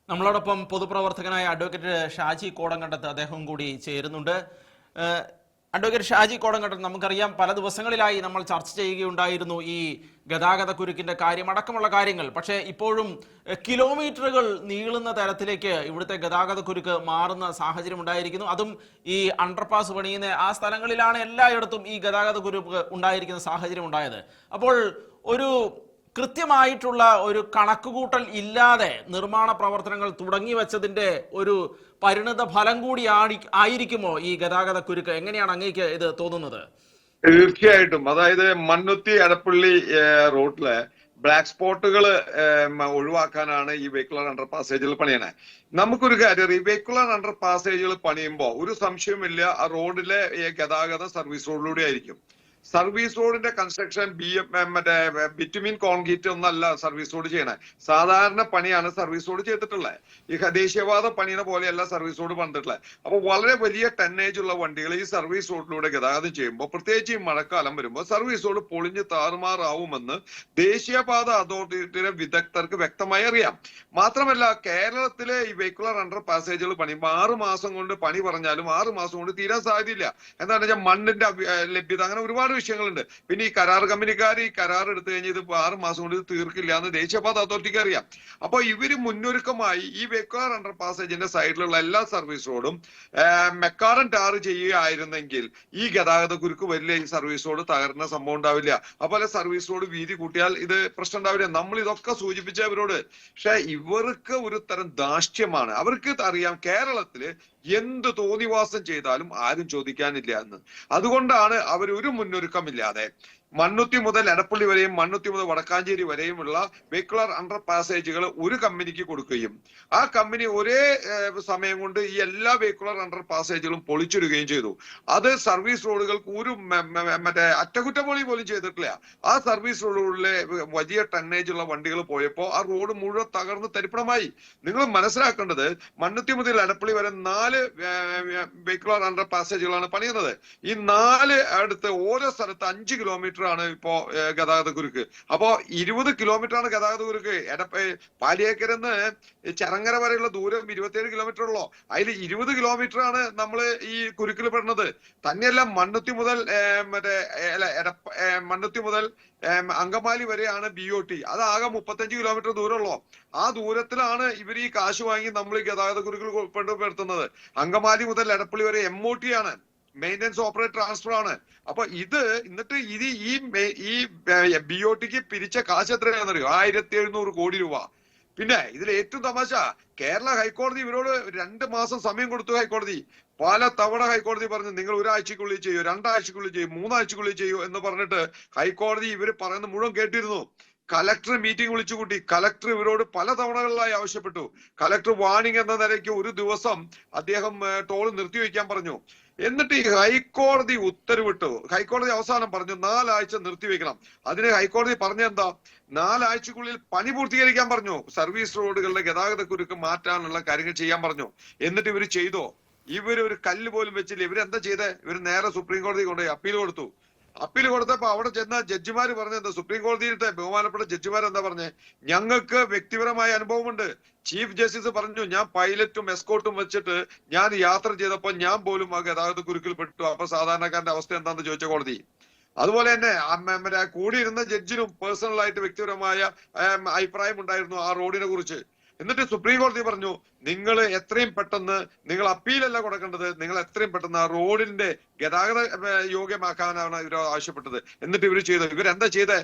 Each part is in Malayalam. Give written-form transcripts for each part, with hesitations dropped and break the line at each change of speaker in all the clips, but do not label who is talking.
നമ്മളോടൊപ്പം പൊതുപ്രവർത്തകനായ അഡ്വക്കേറ്റ് ഷാജി കോടങ്കണ്ടത്ത് അദ്ദേഹം കൂടി ചേരുന്നുണ്ട്. അഡ്വക്കേറ്റ് ഷാജി കോടങ്കണ്ടത്ത്, നമുക്കറിയാം പല ദിവസങ്ങളിലായി നമ്മൾ ചർച്ച ചെയ്യുകയുണ്ടായിരുന്നു ഈ ഗതാഗത കുരുക്കിന്റെ കാര്യം അടക്കമുള്ള കാര്യങ്ങൾ. പക്ഷേ ഇപ്പോഴും കിലോമീറ്ററുകൾ നീളുന്ന തരത്തിലേക്ക് ഇവിടുത്തെ ഗതാഗത കുരുക്ക് മാറുന്ന സാഹചര്യം ഉണ്ടായിരിക്കുന്നു. അതും ഈ അണ്ടർപാസ് പണിയുന്ന ആ സ്ഥലങ്ങളിലാണ് എല്ലായിടത്തും ഈ ഗതാഗത കുരുക്ക് ഉണ്ടായിരിക്കുന്ന സാഹചര്യം ഉണ്ടായത്. അപ്പോൾ ഒരു കൃത്യമായിട്ടുള്ള ഒരു കണക്കുകൂട്ടൽ ഇല്ലാതെ നിർമ്മാണ പ്രവർത്തനങ്ങൾ തുടങ്ങി വെച്ചതിന്റെ ഒരു പരിണിത ഫലം കൂടി ആയിരിക്കുമോ ഈ ഗതാഗത കുരുക്ക്? എങ്ങനെയാണ് അങ്ങേക്ക് ഇത് തോന്നുന്നത്?
തീർച്ചയായിട്ടും. അതായത് മണ്ണുത്തി എടപ്പള്ളി റോഡിലെ ബ്ലാക്ക് സ്പോട്ടുകൾ ഒഴിവാക്കാനാണ് ഈ വെഹിക്കുലർ അണ്ടർ പാസേജുകൾ പണിയണേ. നമുക്കൊരു കാര്യം, ഈ വെഹിക്കുലർ അണ്ടർ പാസേജുകൾ പണിയുമ്പോൾ ഒരു സംശയമില്ല, ആ റോഡിലെ ഗതാഗതം സർവീസ് റോഡിലൂടെ ആയിരിക്കും. സർവീസ് റോഡിന്റെ കൺസ്ട്രക്ഷൻ മറ്റേ ബിറ്റുമിൻ കോൺക്രീറ്റ് ഒന്നല്ല സർവീസ് റോഡ് ചെയ്യണേ. സാധാരണ പണിയാണ് സർവീസ് റോഡ് ചെയ്തിട്ടുള്ളത്. ഈ ദേശീയപാത പണിയുടെ പോലെയല്ല സർവീസ് റോഡ് പണിതിട്ടുള്ളത്. അപ്പൊ വളരെ വലിയ ടന്നേജ് ഉള്ള വണ്ടികൾ ഈ സർവീസ് റോഡിലൂടെ ഗതാഗതം ചെയ്യുമ്പോൾ, പ്രത്യേകിച്ച് ഈ മഴക്കാലം വരുമ്പോൾ സർവീസ് റോഡ് പൊളിഞ്ഞ് താറുമാറാവുമെന്ന് ദേശീയപാത അതോറിറ്റിയുടെ വിദഗ്ധർക്ക് വ്യക്തമായി അറിയാം. മാത്രമല്ല, കേരളത്തിലെ ഈ വെഹിക്കുലർ അണ്ടർ പാസേജുകൾ പണിയുമ്പോൾ 6 മാസം കൊണ്ട് പണി പറഞ്ഞാലും 6 മാസം കൊണ്ട് തീരാൻ സാധ്യതയില്ല. എന്താണെന്ന് വെച്ചാൽ മണ്ണിന്റെ ലഭ്യത, അങ്ങനെ ഒരുപാട് വിഷയങ്ങളുണ്ട്. പിന്നെ ഈ കരാർ കമ്പനിക്കാർ ഈ കരാർ എടുത്തു കഴിഞ്ഞാൽ ഇത് 6 മാസം കൊണ്ട് തീർക്കില്ല എന്ന് ദേശീയപാത അതോറിറ്റിക്ക് അറിയാം. അപ്പൊ ഇവര് മുന്നൊരുക്കമായി ഈ വെഹിക്കുലർ അണ്ടർ പാസേജിന്റെ സൈഡിലുള്ള എല്ലാ സർവീസ് റോഡും മെക്കാറൻ ടാർ ചെയ്യുകയായിരുന്നെങ്കിൽ ഈ ഗതാഗത കുരുക്ക് വരില്ല, ഈ സർവീസ് റോഡ് തകർന്ന സംഭവം ഉണ്ടാവില്ല. അതുപോലെ സർവീസ് റോഡ് വീതി കൂട്ടിയാൽ ഇത് പ്രശ്നം ഉണ്ടാവില്ല. നമ്മൾ ഇതൊക്കെ സൂചിപ്പിച്ച അവരോട്. പക്ഷെ ഇവർക്ക് ഒരു തരം ധാർഷ്ട്യമാണ്. അവർക്ക് അറിയാം കേരളത്തില് എന്ത് തോന്നിവാസം ചെയ്താലും ആരും ചോദിക്കാനില്ല എന്ന്. അതുകൊണ്ടാണ് അവർ ഒരു മുന്നൊരുക്കമില്ലാതെ മണ്ണുത്തി മുതൽ എടപ്പള്ളി വരെയും മണ്ണുത്തി മുതൽ വടക്കാഞ്ചേരി വരെയുമുള്ള വെഹിക്കുലർ അണ്ടർ പാസേജുകൾ ഒരു കമ്പനിക്ക് കൊടുക്കുകയും ആ കമ്പനി ഒരേ സമയം കൊണ്ട് ഈ എല്ലാ വെഹിക്കുലർ അണ്ടർ പാസേജുകളും പൊളിച്ചിടുകയും ചെയ്തു. അത് സർവീസ് റോഡുകൾക്ക് ഒരു മറ്റേ അറ്റകുറ്റപ്പണി പോലും ചെയ്തിട്ടില്ല. ആ സർവീസ് റോഡുകളിലെ വലിയ ടണ്ണേജ് ഉള്ള വണ്ടികൾ പോയപ്പോൾ ആ റോഡ് മുഴുവൻ തകർന്ന് തരിപ്പണമായി. നിങ്ങൾ മനസ്സിലാക്കേണ്ടത്, മണ്ണുത്തി മുതൽ എടപ്പള്ളി വരെ 4 വെഹിക്കുലർ അണ്ടർ പാസേജുകളാണ് പണിയുന്നത്. ഈ 4 അടുത്ത് ഓരോ സ്ഥലത്ത് 5 കിലോമീറ്റർ ആണ് ഇപ്പോ ഗതാഗത കുരുക്ക്. അപ്പോ 20 കിലോമീറ്റർ ആണ് ഗതാഗത കുരുക്ക്. പാലിയേക്കരന്ന് ചരങ്ങര വരെയുള്ള ദൂരം 27 കിലോമീറ്റർ ഉള്ളോ, അതിൽ 20 കിലോമീറ്റർ ആണ് നമ്മൾ ഈ കുരുക്കിൽ പെടുന്നത്. തന്നെയല്ല, മണ്ണുത്തി മുതൽ മണ്ണുത്തി മുതൽ അങ്കമാലി വരെയാണ് BOT. അത് ആകെ 35 കിലോമീറ്റർ ദൂരമുള്ളൂ. ആ ദൂരത്തിലാണ് ഇവർ ഈ കാശ് വാങ്ങി നമ്മൾ ഈ ഗതാഗത കുരുക്കിൽ പെടുത്തുന്നത്. അങ്കമാലി മുതൽ എടപ്പള്ളി വരെ MOT ആണ്, മെയിൻ്റെനൻസ് ഓപ്പറേറ്റ് ട്രാൻസ്ഫർ ആണ്. അപ്പൊ എന്നിട്ട് ഈ BOTക്ക് പിരിച്ച കാശ് എത്രയാണെന്നറിയോ? 1700 കോടി രൂപ. പിന്നെ ഇതിൽ ഏറ്റവും തമാശ, കേരള ഹൈക്കോടതി ഇവരോട് 2 മാസം സമയം കൊടുത്തു. ഹൈക്കോടതി പല തവണ ഹൈക്കോടതി പറഞ്ഞു, നിങ്ങൾ 1 ആഴ്ചക്കുള്ളിൽ ചെയ്യൂ, 2 ആഴ്ചക്കുള്ളിൽ ചെയ്യൂ, 3 ആഴ്ചക്കുള്ളിൽ ചെയ്യൂ എന്ന് പറഞ്ഞിട്ട് ഹൈക്കോടതി ഇവർ പറയുന്നത് മുഴുവൻ കേട്ടിരുന്നു. കലക്ടർ മീറ്റിംഗ് വിളിച്ചുകൂട്ടി. കലക്ടർ ഇവരോട് പല തവണകളിലായി ആവശ്യപ്പെട്ടു. കലക്ടർ വാണിംഗ് എന്ന നിലയ്ക്ക് ഒരു ദിവസം അദ്ദേഹം ടോൾ നിർത്തിവെക്കാൻ പറഞ്ഞു. എന്നിട്ട് ഈ ഹൈക്കോടതി ഉത്തരവിട്ടു. ഹൈക്കോടതി അവസാനം പറഞ്ഞു 4 ആഴ്ച നിർത്തിവെക്കണം. അതിന് ഹൈക്കോടതി പറഞ്ഞെന്താ, 4 ആഴ്ചക്കുള്ളിൽ പണി പൂർത്തീകരിക്കാൻ പറഞ്ഞു. സർവീസ് റോഡുകളുടെ ഗതാഗത കുരുക്ക് മാറ്റാനുള്ള കാര്യങ്ങൾ ചെയ്യാൻ പറഞ്ഞു. എന്നിട്ട് ഇവർ ചെയ്തോ? ഇവർ ഒരു കല്ല് പോലും വെച്ചില്ല. ഇവരെന്താ ചെയ്തേ? ഇവർ നേരെ സുപ്രീം കോടതി കൊണ്ടുപോയി അപ്പീൽ കൊടുത്തു. അപ്പീൽ കൊടുത്തപ്പോ അവിടെ ചെന്ന ജഡ്ജിമാര് പറഞ്ഞെന്താ, സുപ്രീം കോടതിയിലത്തെ ബഹുമാനപ്പെട്ട ജഡ്ജിമാർ എന്താ പറഞ്ഞേ, ഞങ്ങൾക്ക് വ്യക്തിപരമായ അനുഭവമുണ്ട്. ചീഫ് ജസ്റ്റിസ് പറഞ്ഞു, ഞാൻ പൈലറ്റും എസ്കോർട്ടും വെച്ചിട്ട് ഞാൻ യാത്ര ചെയ്തപ്പോൾ ഞാൻ പോലും ആ ഗതാഗത കുരുക്കിൽ പെട്ടു. അപ്പൊ സാധാരണക്കാരന്റെ അവസ്ഥ എന്താണെന്ന് ചോദിച്ച കോടതി. അതുപോലെ തന്നെ കൂടിയിരുന്ന ജഡ്ജിനും പേഴ്സണലായിട്ട് വ്യക്തിപരമായ അഭിപ്രായം ഉണ്ടായിരുന്നു ആ റോഡിനെ കുറിച്ച്. എന്നിട്ട് സുപ്രീം കോടതി പറഞ്ഞു, നിങ്ങൾ എത്രയും പെട്ടെന്ന്, നിങ്ങൾ അപ്പീലല്ല കൊടുക്കേണ്ടത്, നിങ്ങൾ എത്രയും പെട്ടെന്ന് ആ റോഡിന്റെ ഗതാഗത യോഗ്യമാക്കാനാണ് ഇവർ ആവശ്യപ്പെട്ടത്. എന്നിട്ട് ഇവർ ചെയ്തു. ഇവരെന്താ ചെയ്തേ?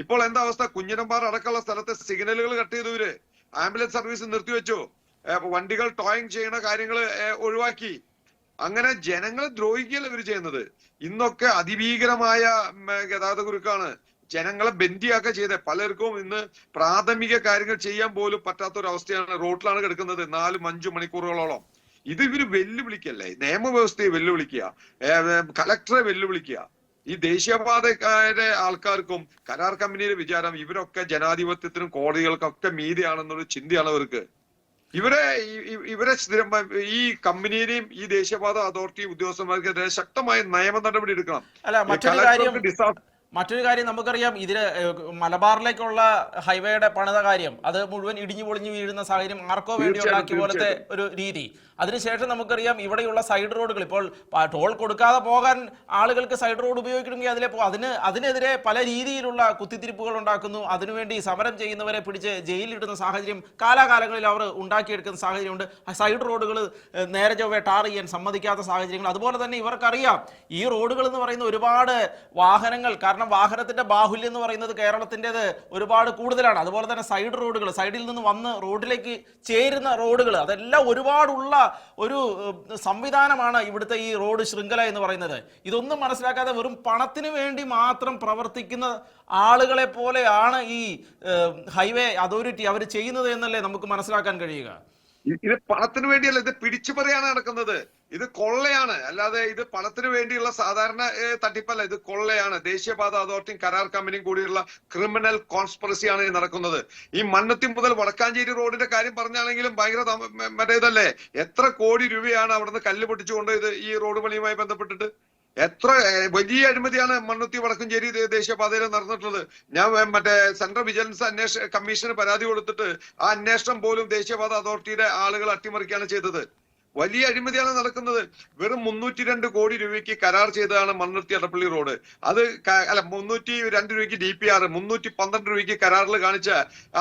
ഇപ്പോൾ എന്താ അവസ്ഥ? കുഞ്ഞിനമ്പാറ അടക്കമുള്ള സ്ഥലത്തെ സിഗ്നലുകൾ കട്ട് ചെയ്തു. ഇവര് ആംബുലൻസ് സർവീസ് നിർത്തിവെച്ചു. വണ്ടികൾ ടോയിങ് ചെയ്യുന്ന കാര്യങ്ങൾ ഒഴിവാക്കി. അങ്ങനെ ജനങ്ങളെ ദ്രോഹിക്കുകയല്ല ഇവർ ചെയ്യുന്നത്. ഇന്നൊക്കെ അതിഭീകരമായ ഗതാഗത കുരുക്കാണ്. ജനങ്ങളെ ബന്ദിയാക്ക ചെയ്തേ. പലർക്കും ഇന്ന് പ്രാഥമിക കാര്യങ്ങൾ ചെയ്യാൻ പോലും പറ്റാത്തൊരവസ്ഥയാണ്. റോഡിലാണ് കിടക്കുന്നത് 4-5 മണിക്കൂറുകളോളം. ഇത് ഇവര് വെല്ലുവിളിക്കല്ലേ? നിയമവ്യവസ്ഥയെ വെല്ലുവിളിക്കുക, കലക്ടറെ വെല്ലുവിളിക്കുക. ഈ ദേശീയപാതക്കാരുടെ ആൾക്കാർക്കും കരാർ കമ്പനിയുടെ വിചാരം ഇവരൊക്കെ ജനാധിപത്യത്തിനും കോടതികൾക്കൊക്കെ മീതിയാണെന്നൊരു ചിന്തയാണ് അവർക്ക്. ഇവരെ ഈ കമ്പനിയെയും ഈ ദേശീയപാത അതോറിറ്റി ഉദ്യോഗസ്ഥന്മാർക്കെതിരെ ശക്തമായ നിയമ നടപടി എടുക്കണം.
അല്ല, മറ്റൊരു കാര്യം മറ്റൊരു കാര്യം നമുക്കറിയാം, ഇതിന് മലബാറിലേക്കുള്ള ഹൈവേയുടെ പണിത കാര്യം അത് മുഴുവൻ ഇടിഞ്ഞു പൊളിഞ്ഞു വീഴുന്ന സാഹചര്യം ആർക്കോ വേണ്ടി ഉണ്ടാക്കിയ പോലത്തെ ഒരു രീതി. അതിനുശേഷം നമുക്കറിയാം ഇവിടെയുള്ള സൈഡ് റോഡുകൾ ഇപ്പോൾ ടോൾ കൊടുക്കാതെ പോകാൻ ആളുകൾക്ക് സൈഡ് റോഡ് ഉപയോഗിക്കണമെങ്കിൽ അതിനെതിരെ പല രീതിയിലുള്ള കുത്തിത്തിരിപ്പുകൾ ഉണ്ടാക്കുന്നു. അതിനുവേണ്ടി സമരം ചെയ്യുന്നവരെ പിടിച്ച് ജയിലിലിടുന്ന സാഹചര്യം കാലാകാലങ്ങളിൽ അവർ ഉണ്ടാക്കിയെടുക്കുന്ന സാഹചര്യമുണ്ട്. സൈഡ് റോഡുകൾ നേരെ ചൊവ്വേ ടാർ ചെയ്യാൻ സമ്മതിക്കാത്ത സാഹചര്യങ്ങൾ. അതുപോലെ തന്നെ ഇവർക്കറിയാം ഈ റോഡുകൾ എന്ന് പറയുന്ന ഒരുപാട് വാഹനങ്ങൾ, കാരണം വാഹനത്തിന്റെ ബാഹുല്യം എന്ന് പറയുന്നത് കേരളത്തിൻ്റെത് ഒരുപാട് കൂടുതലാണ്. അതുപോലെ തന്നെ സൈഡ് റോഡുകൾ, സൈഡിൽ നിന്ന് വന്ന് റോഡിലേക്ക് ചേരുന്ന റോഡുകൾ, അതെല്ലാം ഒരുപാടുള്ള ഒരു സംവിധാനമാണ് ഇവിടുത്തെ ഈ റോഡ് ശൃംഖല എന്ന് പറയുന്നത്. ഇതൊന്നും മനസ്സിലാക്കാതെ വെറും പണത്തിന് വേണ്ടി മാത്രം പ്രവർത്തിക്കുന്ന ആളുകളെ പോലെയാണ് ഈ ഹൈവേ അതോറിറ്റി അവർ ചെയ്യുന്നത് എന്നല്ലേ നമുക്ക് മനസ്സിലാക്കാൻ കഴിയുക.
ഇത് പണത്തിന് വേണ്ടിയല്ല, ഇത് പിടിച്ചുപറിയാണ് നടക്കുന്നത്. ഇത് കൊള്ളയാണ്, അല്ലാതെ ഇത് പണത്തിന് വേണ്ടിയുള്ള സാധാരണ തട്ടിപ്പല്ല. ഇത് കൊള്ളയാണ്. ദേശീയപാത അതോറിറ്റിയും കരാർ കമ്പനിയും കൂടിയുള്ള ക്രിമിനൽ കോൺസ്പിറസിയാണ് നടക്കുന്നത്. ഈ മണ്ണുത്തി മുതൽ വടക്കാഞ്ചേരി റോഡിന്റെ കാര്യം പറഞ്ഞാണെങ്കിലും ഭയങ്കര മറ്റേതല്ലേ. എത്ര കോടി രൂപയാണ് അവിടുന്ന് കല്ല് പൊട്ടിച്ചുകൊണ്ട് ഇത് ഈ റോഡ് പണിയുമായി ബന്ധപ്പെട്ടിട്ട് എത്ര വലിയ അഴിമതിയാണ് മണ്ണുത്തി വടക്കഞ്ചേരി ദേശീയപാതയിൽ നടന്നിട്ടുള്ളത്. ഞാൻ മറ്റേ സെൻട്രൽ വിജിലൻസ് കമ്മീഷന് പരാതി കൊടുത്തിട്ട് ആ അന്വേഷണം പോലും ദേശീയപാത അതോറിറ്റിയുടെ ആളുകൾ അട്ടിമറിക്കുകയാണ് ചെയ്തത്. വലിയ അഴിമതിയാണ് നടക്കുന്നത്. വെറും 302 കോടി രൂപയ്ക്ക് കരാർ ചെയ്തതാണ് മണ്ണുത്തി എടപ്പള്ളി റോഡ്. അത് 302 രൂപയ്ക്ക് DPR, 312 രൂപയ്ക്ക് കരാറിൽ കാണിച്ച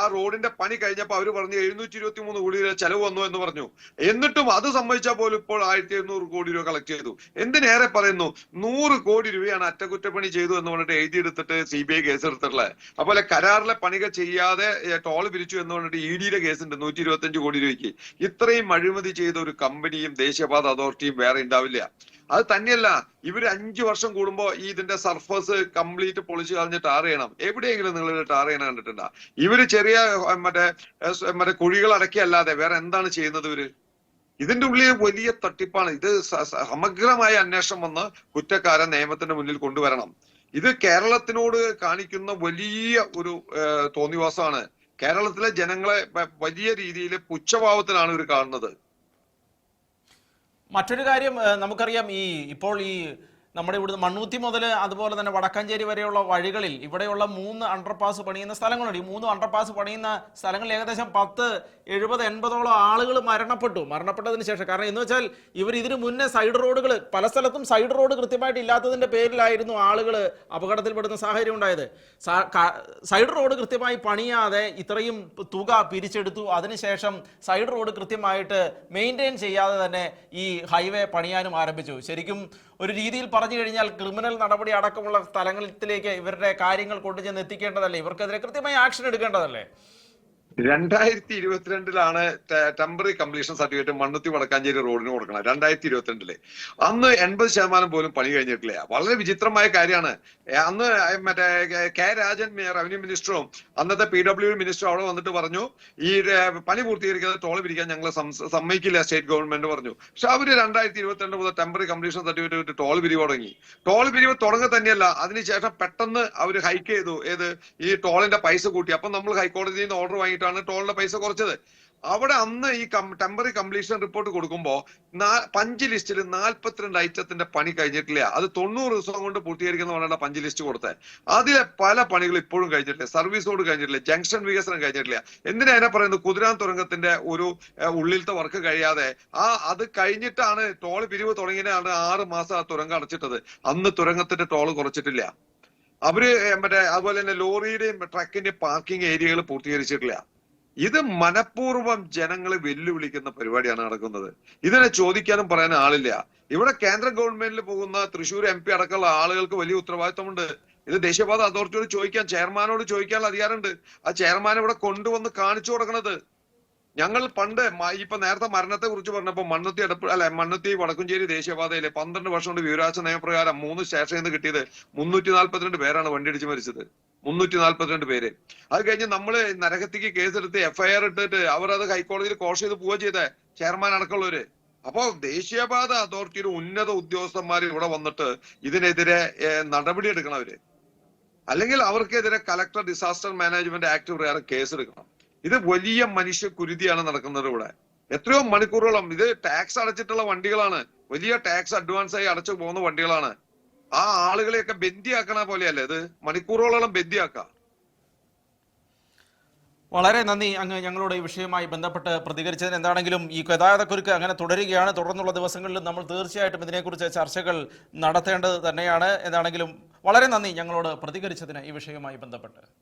ആ റോഡിന്റെ പണി കഴിഞ്ഞപ്പോൾ അവർ പറഞ്ഞു 723 കോടി രൂപ ചെലവ് വന്നു എന്ന് പറഞ്ഞു. എന്നിട്ടും അത് സമ്മതിച്ചാൽ പോലും ഇപ്പോൾ 1700 കോടി രൂപ കളക്ട് ചെയ്തു. എന്തിനേറെ പറയുന്നു, 100 കോടി രൂപയാണ് അറ്റകുറ്റപ്പണി ചെയ്തു എന്ന് പറഞ്ഞിട്ട് എഴുതിയെടുത്തിട്ട് CBI കേസ് എടുത്തിട്ടുള്ളത്. അതുപോലെ കരാറിലെ പണികൾ ചെയ്യാതെ ടോൾ പിരിച്ചു എന്ന് പറഞ്ഞിട്ട് ED കേസുണ്ട് 125 കോടി രൂപയ്ക്ക്. ഇത്രയും അഴിമതി ചെയ്ത ഒരു കമ്പനിയും ദേശീയപാത അതോറിറ്റിയും വേറെ ഉണ്ടാവില്ല. അത് തന്നെയല്ല, ഇവര് 5 വർഷം കൂടുമ്പോ ഇതിന്റെ സർഫസ് കംപ്ലീറ്റ് പൊളിച്ചു കളഞ്ഞ് ടാർ ചെയ്യണം. എവിടെയെങ്കിലും നിങ്ങൾ ടാർ ചെയ്യണം കണ്ടിട്ടുണ്ടോ? ഇവര് ചെറിയ മറ്റേ കുഴികൾ അടക്കിയല്ലാതെ വേറെ എന്താണ് ചെയ്യുന്നത് ഇവര്? ഇതിന്റെ ഉള്ളിൽ വലിയ തട്ടിപ്പാണ്. ഇത് സമഗ്രമായ അന്വേഷണം വന്ന് കുറ്റക്കാരൻ നിയമത്തിന്റെ മുന്നിൽ കൊണ്ടുവരണം. ഇത് കേരളത്തിനോട് കാണിക്കുന്ന വലിയ ഒരു തോന്നിവാസമാണ്. കേരളത്തിലെ ജനങ്ങളെ വലിയ രീതിയിൽ പുച്ഛഭാവത്തിലാണ് ഇവർ കാണുന്നത്.
മറ്റൊരു കാര്യം നമുക്കറിയാം, ഇപ്പോൾ നമ്മുടെ ഇവിടുന്ന് മണ്ണൂത്തി മുതൽ അതുപോലെ തന്നെ വടക്കാഞ്ചേരി വരെയുള്ള വഴികളിൽ ഇവിടെയുള്ള 3 അണ്ടർപാസ് പണിയുന്ന സ്ഥലങ്ങളുണ്ട്. ഈ 3 അണ്ടർപാസ് പണിയുന്ന സ്ഥലങ്ങളിൽ ഏകദേശം 10, 70, 80ഓളം ആളുകൾ മരണപ്പെട്ടതിന് ശേഷം. കാരണം എന്ന് വെച്ചാൽ ഇവർ ഇതിനു മുന്നേ സൈഡ് റോഡുകൾ പല സ്ഥലത്തും സൈഡ് റോഡ് കൃത്യമായിട്ട് ഇല്ലാത്തതിന്റെ പേരിലായിരുന്നു ആളുകൾ അപകടത്തിൽപ്പെടുന്ന സാഹചര്യം ഉണ്ടായത്. സൈഡ് റോഡ് കൃത്യമായി പണിയാതെ ഇത്രയും തുക പിരിച്ചെടുത്തു. അതിനുശേഷം സൈഡ് റോഡ് കൃത്യമായിട്ട് മെയിൻറ്റെയിൻ ചെയ്യാതെ തന്നെ ഈ ഹൈവേ പണിയാനും ആരംഭിച്ചു. ശരിക്കും ഒരു രീതിയിൽ പറഞ്ഞു കഴിഞ്ഞാൽ ക്രിമിനൽ നടപടി അടക്കമുള്ള സ്ഥലങ്ങളിലേക്ക് ഇവരുടെ കാര്യങ്ങൾ കൊണ്ടുചെന്ന് എത്തിക്കേണ്ടതല്ലേ? ഇവർക്കെതിരെ കൃത്യമായി ആക്ഷൻ എടുക്കേണ്ടതല്ലേ?
2022 temporary completion certificate Mannuthy Vadakkanchery റോഡിന് കൊടുക്കണം. 2022 അന്ന് 80% പോലും പണി കഴിഞ്ഞിട്ടില്ല. വളരെ വിചിത്രമായ കാര്യമാണ്. അന്ന് മറ്റേ കെ രാജൻ റവന്യൂ മിനിസ്റ്ററും അന്നത്തെ PWD മിനിസ്റ്ററും അവിടെ വന്നിട്ട് പറഞ്ഞു ഈ പണി പൂർത്തീകരിക്കാതെ ടോൾ പിരിക്കാൻ ഞങ്ങൾ സമ്മതിക്കില്ല സ്റ്റേറ്റ് ഗവൺമെന്റ് പറഞ്ഞു. പക്ഷെ അവര് 2022 മുതൽ ടെമ്പററി കംപ്ലീഷൻ സർട്ടിഫിക്കറ്റ് ടോൾ പിരിവ് തുടങ്ങി. ടോൾ പിരിവ് തുടങ്ങുക തന്നെയല്ല, അതിനുശേഷം പെട്ടെന്ന് അവർ ഹൈക്ക് ചെയ്തു. ഈ ടോളിന്റെ പൈസ കൂട്ടി. അപ്പൊ നമ്മൾ ഹൈക്കോടതിയിൽ നിന്ന് ഓർഡർ വാങ്ങിയിട്ടാണ് ടോളിന്റെ പൈസ കുറച്ചത്. അവിടെ അന്ന് ഈ ടെമ്പററി കംപ്ലീഷൻ റിപ്പോർട്ട് കൊടുക്കുമ്പോ പഞ്ച് ലിസ്റ്റിൽ 42 ഐറ്റത്തിന്റെ പണി കഴിഞ്ഞിട്ടില്ല. അത് 90 ദിവസം കൊണ്ട് പൂർത്തീകരിക്കുന്ന പറഞ്ഞ പഞ്ച് ലിസ്റ്റ് കൊടുത്തത്. അതിലെ പല പണികളും ഇപ്പോഴും കഴിഞ്ഞിട്ടില്ല. സർവീസ് റോഡ് കഴിഞ്ഞിട്ടില്ല, ജംഗ്ഷൻ വികസനം കഴിഞ്ഞിട്ടില്ല. എന്തിനാ അതിനെ പറയുന്നത്? കുതിരാൻ തുരങ്കത്തിന്റെ ഒരു ഉള്ളിലത്തെ വർക്ക് കഴിയാതെ അത് കഴിഞ്ഞിട്ടാണ് ടോൾ പിരിവ് തുടങ്ങിയാണ് 6 മാസം ആ തുരങ്കം അടച്ചിട്ടത്. അന്ന് തുരങ്കത്തിന്റെ ടോൾ കുറച്ചിട്ടില്ല. അവര് അതുപോലെ തന്നെ ലോറിയുടെയും ട്രക്കിന്റെയും പാർക്കിംഗ് ഏരിയകൾ പൂർത്തീകരിച്ചിട്ടില്ല. ഇത് മനഃപൂർവ്വം ജനങ്ങളെ വെല്ലുവിളിക്കുന്ന പരിപാടിയാണ് നടക്കുന്നത്. ഇതിനെ ചോദിക്കാനും പറയാനും ആളില്ല. ഇവിടെ കേന്ദ്ര ഗവൺമെന്റിൽ പോകുന്ന തൃശ്ശൂർ MP അടക്കമുള്ള ആളുകൾക്ക് വലിയ ഉത്തരവാദിത്തമുണ്ട്. ഇത് ദേശീയപാത അതോറിറ്റിയോട് ചോദിക്കാൻ, ചെയർമാനോട് ചോദിക്കാനുള്ള അധികാരമുണ്ട്. ആ ചെയർമാൻ ഇവിടെ കൊണ്ടുവന്ന് കാണിച്ചു കൊടുക്കണത്. ഞങ്ങൾ പണ്ട് ഇപ്പൊ നേരത്തെ മരണത്തെ കുറിച്ച് പറഞ്ഞപ്പോ മണ്ണുത്തി വടക്കുംചേരി ദേശീയപാതയിലെ 12 വർഷം കൊണ്ട് വിവരാവകാശ നിയമപ്രകാരം 3 സ്റ്റേഷനിൽ നിന്ന് കിട്ടിയത് 342 പേരാണ് വണ്ടിയിടിച്ച് മരിച്ചത്. 342 പേര്. അത് കഴിഞ്ഞ് നമ്മള് നരഹത്യക്ക് കേസെടുത്ത് FIR ഇട്ടിട്ട് അവർ അത് ഹൈക്കോടതിയിൽ കോഷ് ചെയ്ത് പോവുക ചെയ്തേ, ചെയർമാൻ അടക്കമുള്ളവര്. അപ്പോ ദേശീയപാത അതോറിറ്റിയുടെ ഉന്നത ഉദ്യോഗസ്ഥന്മാർ ഇവിടെ വന്നിട്ട് ഇതിനെതിരെ നടപടി എടുക്കണവര്, അല്ലെങ്കിൽ അവർക്കെതിരെ കളക്ടർ ഡിസാസ്റ്റർ മാനേജ്മെന്റ് ആക്ട് പ്രകാരം കേസെടുക്കണം. ഇത് വലിയ മനുഷ്യ കുരുതിയാണ് നടക്കുന്നത് ഇവിടെ. എത്രയോ മണിക്കൂറുകളും ഇത് ടാക്സ് അടച്ചിട്ടുള്ള വണ്ടികളാണ്. വലിയ ടാക്സ് അഡ്വാൻസ് ആയി അടച്ചു പോകുന്ന വണ്ടികളാണ്. ആ ആളുകളെയൊക്കെ ബന്ദിയാക്കണ പോലെയല്ലേ ഇത്? മണിക്കൂറുകളോളം ബന്ദിയാക്കാം.
വളരെ നന്ദി അങ്ങ് ഞങ്ങളോട് ഈ വിഷയവുമായി ബന്ധപ്പെട്ട് പ്രതികരിച്ചതിന്. എന്താണെങ്കിലും ഈ ഗതാഗതക്കുരുക്ക് അങ്ങനെ തുടരുകയാണ്. തുടർന്നുള്ള ദിവസങ്ങളിലും നമ്മൾ തീർച്ചയായിട്ടും ഇതിനെക്കുറിച്ച് ചർച്ചകൾ നടത്തേണ്ടത് തന്നെയാണ്. എന്താണെങ്കിലും വളരെ നന്ദി ഞങ്ങളോട് പ്രതികരിച്ചതിന് ഈ വിഷയവുമായി ബന്ധപ്പെട്ട്.